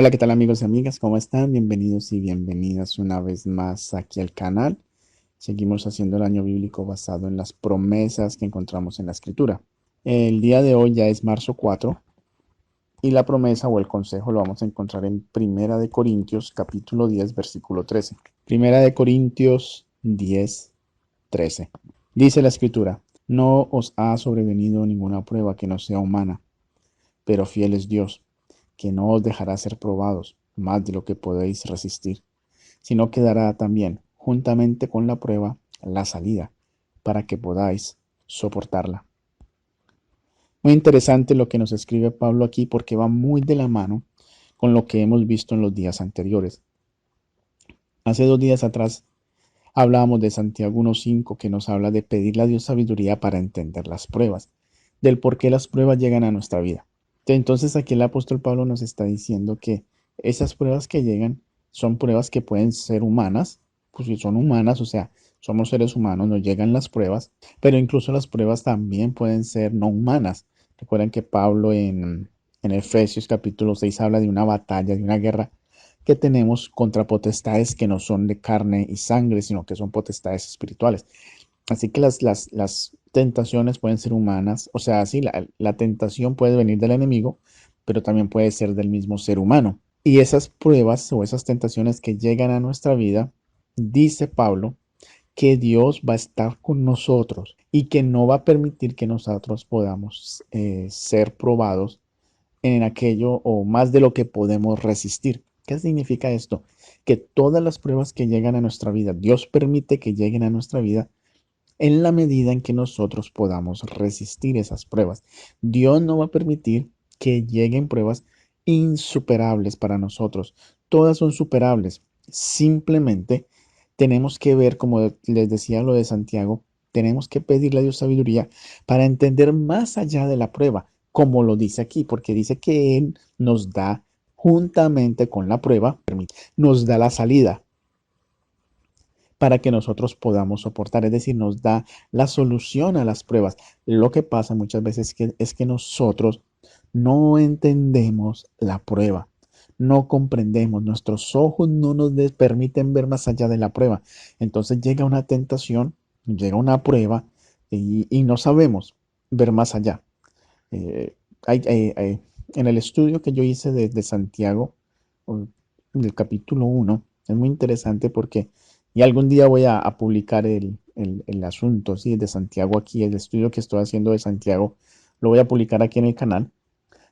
Hola, ¿qué tal amigos y amigas? ¿Cómo están? Bienvenidos y bienvenidas una vez más aquí al canal. Seguimos haciendo el año bíblico basado en las promesas que encontramos en la Escritura. El día de hoy ya es marzo 4 y la promesa o el consejo lo vamos a encontrar en Primera de Corintios capítulo 10 versículo 13. Primera de Corintios 10, 13. Dice la Escritura: No os ha sobrevenido ninguna prueba que no sea humana, pero fiel es Dios, que no os dejará ser probados más de lo que podéis resistir, sino que dará también, juntamente con la prueba, la salida, para que podáis soportarla. Muy interesante lo que nos escribe Pablo aquí porque va muy de la mano con lo que hemos visto en los días anteriores. Hace 2 días atrás hablábamos de Santiago 1.5, que nos habla de pedirle a Dios sabiduría para entender las pruebas, del por qué las pruebas llegan a nuestra vida. Entonces aquí el apóstol Pablo nos está diciendo que esas pruebas que llegan son pruebas que pueden ser humanas, pues si son humanas, o sea, somos seres humanos, nos llegan las pruebas, pero incluso las pruebas también pueden ser no humanas. Recuerden que Pablo en Efesios capítulo 6 habla de una batalla, de una guerra que tenemos contra potestades que no son de carne y sangre, sino que son potestades espirituales. Así que las tentaciones pueden ser humanas, o sea, sí, la tentación puede venir del enemigo, pero también puede ser del mismo ser humano. Y esas pruebas o esas tentaciones que llegan a nuestra vida, dice Pablo, que Dios va a estar con nosotros y que no va a permitir que nosotros podamos ser probados en aquello o más de lo que podemos resistir. ¿Qué significa esto? Que todas las pruebas que llegan a nuestra vida, Dios permite que lleguen a nuestra vida en la medida en que nosotros podamos resistir esas pruebas. Dios no va a permitir que lleguen pruebas insuperables para nosotros. Todas son superables. Simplemente tenemos que ver, como les decía lo de Santiago, tenemos que pedirle a Dios sabiduría para entender más allá de la prueba, como lo dice aquí, porque dice que Él nos da, juntamente con la prueba, nos da la salida para que nosotros podamos soportar, es decir, nos da la solución a las pruebas. Lo que pasa muchas veces es que nosotros no entendemos la prueba, no comprendemos, nuestros ojos no nos permiten ver más allá de la prueba. Entonces llega una tentación, llega una prueba y no sabemos ver más allá. Eh, en el estudio que yo hice de Santiago, del capítulo 1, es muy interesante porque, y algún día voy a publicar el asunto, ¿sí? De Santiago aquí, el estudio que estoy haciendo de Santiago, lo voy a publicar aquí en el canal.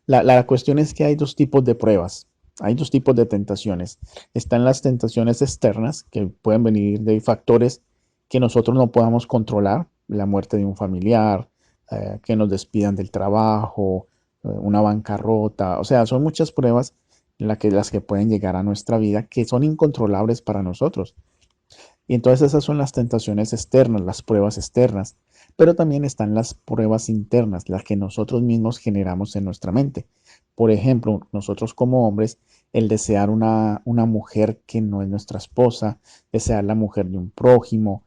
La cuestión es que hay dos tipos de pruebas, hay dos tipos de tentaciones. Están las tentaciones externas, que pueden venir de factores que nosotros no podamos controlar, la muerte de un familiar, que nos despidan del trabajo, una bancarrota, o sea, son muchas pruebas las que pueden llegar a nuestra vida que son incontrolables para nosotros. Y entonces esas son las tentaciones externas, las pruebas externas. Pero también están las pruebas internas, las que nosotros mismos generamos en nuestra mente. Por ejemplo, nosotros como hombres, el desear una mujer que no es nuestra esposa, desear la mujer de un prójimo,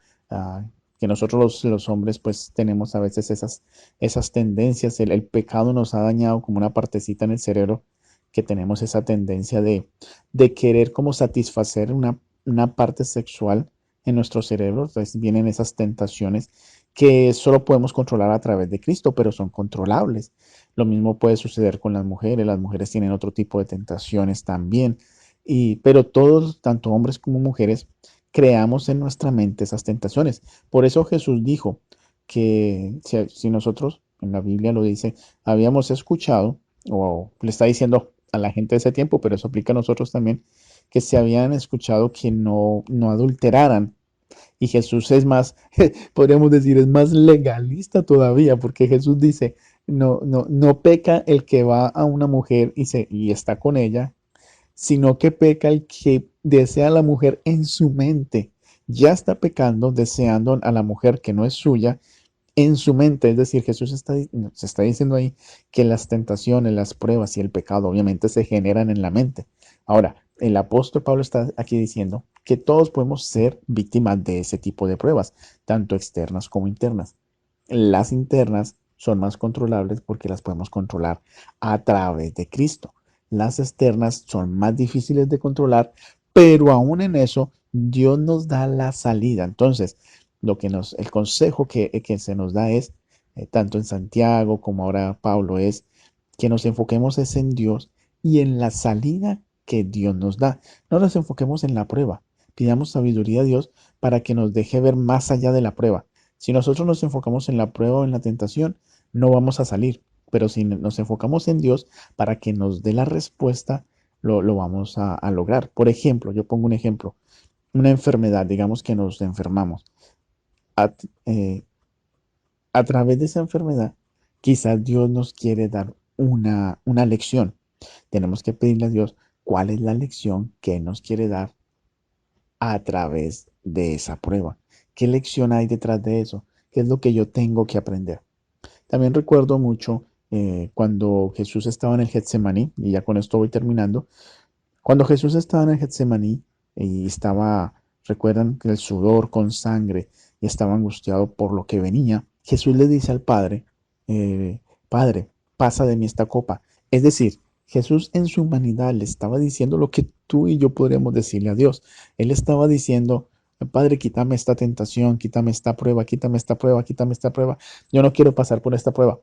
que nosotros los hombres pues tenemos a veces esas tendencias. El pecado nos ha dañado como una partecita en el cerebro que tenemos esa tendencia de querer como satisfacer una parte sexual en nuestro cerebro. Entonces vienen esas tentaciones que solo podemos controlar a través de Cristo, pero son controlables. Lo mismo puede suceder con las mujeres tienen otro tipo de tentaciones también, pero todos, tanto hombres como mujeres, creamos en nuestra mente esas tentaciones. Por eso Jesús dijo que si nosotros, en la Biblia lo dice, habíamos escuchado, o le está diciendo a la gente de ese tiempo, pero eso aplica a nosotros también, que se habían escuchado que no adulteraran. Y Jesús es más, podríamos decir, es más legalista todavía, porque Jesús dice, no peca el que va a una mujer y está con ella, sino que peca el que desea a la mujer en su mente. Ya está pecando, deseando a la mujer que no es suya en su mente. Es decir, Jesús se está diciendo ahí que las tentaciones, las pruebas y el pecado obviamente se generan en la mente. Ahora, el apóstol Pablo está aquí diciendo que todos podemos ser víctimas de ese tipo de pruebas, tanto externas como internas. Las internas son más controlables porque las podemos controlar a través de Cristo. las externas son más difíciles de controlar, pero aún en eso Dios nos da la salida. Entonces, el consejo que se nos da es, tanto en Santiago como ahora Pablo, es que nos enfoquemos es en Dios y en la salida que Dios nos da. No nos enfoquemos en la prueba. Pidamos sabiduría a Dios para que nos deje ver más allá de la prueba. Si nosotros nos enfocamos en la prueba o en la tentación, no vamos a salir. Pero si nos enfocamos en Dios para que nos dé la respuesta, lo vamos a lograr. Por ejemplo, yo pongo un ejemplo, una enfermedad, digamos que nos enfermamos. A, eh, a través de esa enfermedad, quizás Dios nos quiere dar una lección. Tenemos que pedirle a Dios cuál es la lección que nos quiere dar a través de esa prueba. ¿Qué lección hay detrás de eso? ¿Qué es lo que yo tengo que aprender? También recuerdo mucho cuando Jesús estaba en el Getsemaní, y ya con esto voy terminando, cuando Jesús estaba en el Getsemaní y estaba, recuerdan que el sudor con sangre y estaba angustiado por lo que venía, Jesús le dice al Padre, Padre, pasa de mí esta copa. Es decir, Jesús en su humanidad le estaba diciendo lo que tú y yo podríamos decirle a Dios. Él estaba diciendo, Padre, quítame esta tentación, quítame esta prueba, quítame esta prueba, quítame esta prueba. Yo no quiero pasar por esta prueba.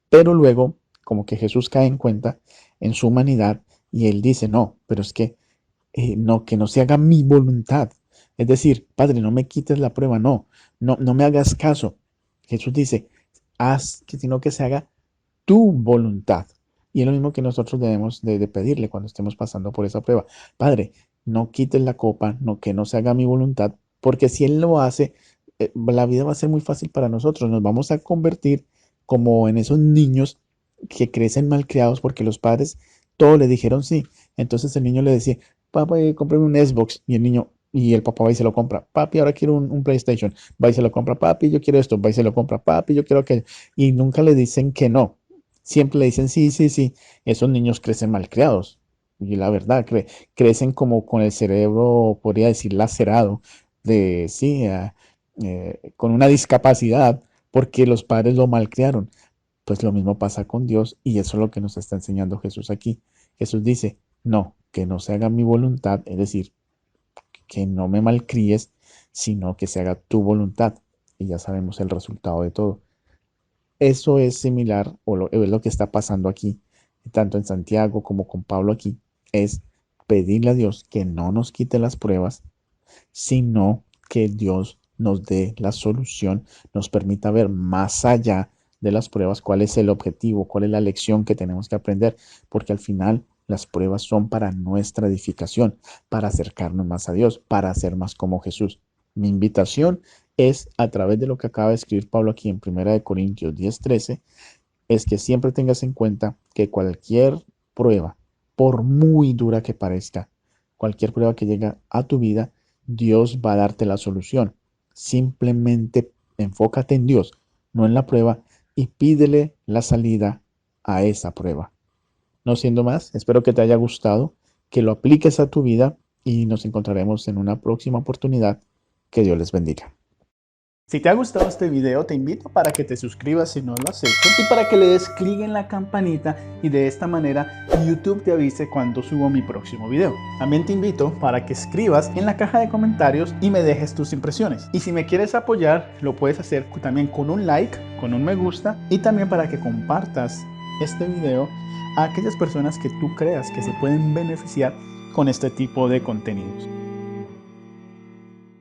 Pero luego, como que Jesús cae en cuenta en su humanidad y él dice, no, pero es que no, que no se haga mi voluntad. Es decir, Padre, no me quites la prueba, no me hagas caso. Jesús dice, sino que se haga tu voluntad. Y es lo mismo que nosotros debemos de pedirle cuando estemos pasando por esa prueba. Padre, no quites la copa, no que no se haga mi voluntad, porque si Él lo hace, la vida va a ser muy fácil para nosotros. Nos vamos a convertir como en esos niños que crecen malcriados porque los padres todo le dijeron sí. Entonces el niño le decía, papá, cómprame un Xbox. Y el niño, y el papá va y se lo compra. Papi, ahora quiero un PlayStation. Va y se lo compra. Papi, yo quiero esto. Va y se lo compra. Papi, yo quiero aquello. Y nunca le dicen que no. Siempre le dicen sí, sí, sí. Esos niños crecen malcriados. Y la verdad, crecen como con el cerebro, podría decir, lacerado, de sí, con una discapacidad, porque los padres lo malcriaron. Pues lo mismo pasa con Dios y eso es lo que nos está enseñando Jesús aquí. Jesús dice, no, que no se haga mi voluntad, es decir, que no me malcríes, sino que se haga tu voluntad. Y ya sabemos el resultado de todo. Eso es similar, es lo que está pasando aquí, tanto en Santiago como con Pablo aquí, es pedirle a Dios que no nos quite las pruebas, sino que Dios nos dé la solución, nos permita ver más allá de las pruebas cuál es el objetivo, cuál es la lección que tenemos que aprender, porque al final las pruebas son para nuestra edificación, para acercarnos más a Dios, para ser más como Jesús. Mi invitación es a través de lo que acaba de escribir Pablo aquí en 1 Corintios 10:13, es que siempre tengas en cuenta que cualquier prueba, por muy dura que parezca, cualquier prueba que llegue a tu vida, Dios va a darte la solución. Simplemente enfócate en Dios, no en la prueba, y pídele la salida a esa prueba. No siendo más, espero que te haya gustado, que lo apliques a tu vida y nos encontraremos en una próxima oportunidad. Que Dios les bendiga. Si te ha gustado este video, te invito para que te suscribas si no lo has hecho y para que le des clic en la campanita y de esta manera YouTube te avise cuando subo mi próximo video. También te invito para que escribas en la caja de comentarios y me dejes tus impresiones. Y si me quieres apoyar, lo puedes hacer también con un like, con un me gusta y también para que compartas este video a aquellas personas que tú creas que se pueden beneficiar con este tipo de contenidos.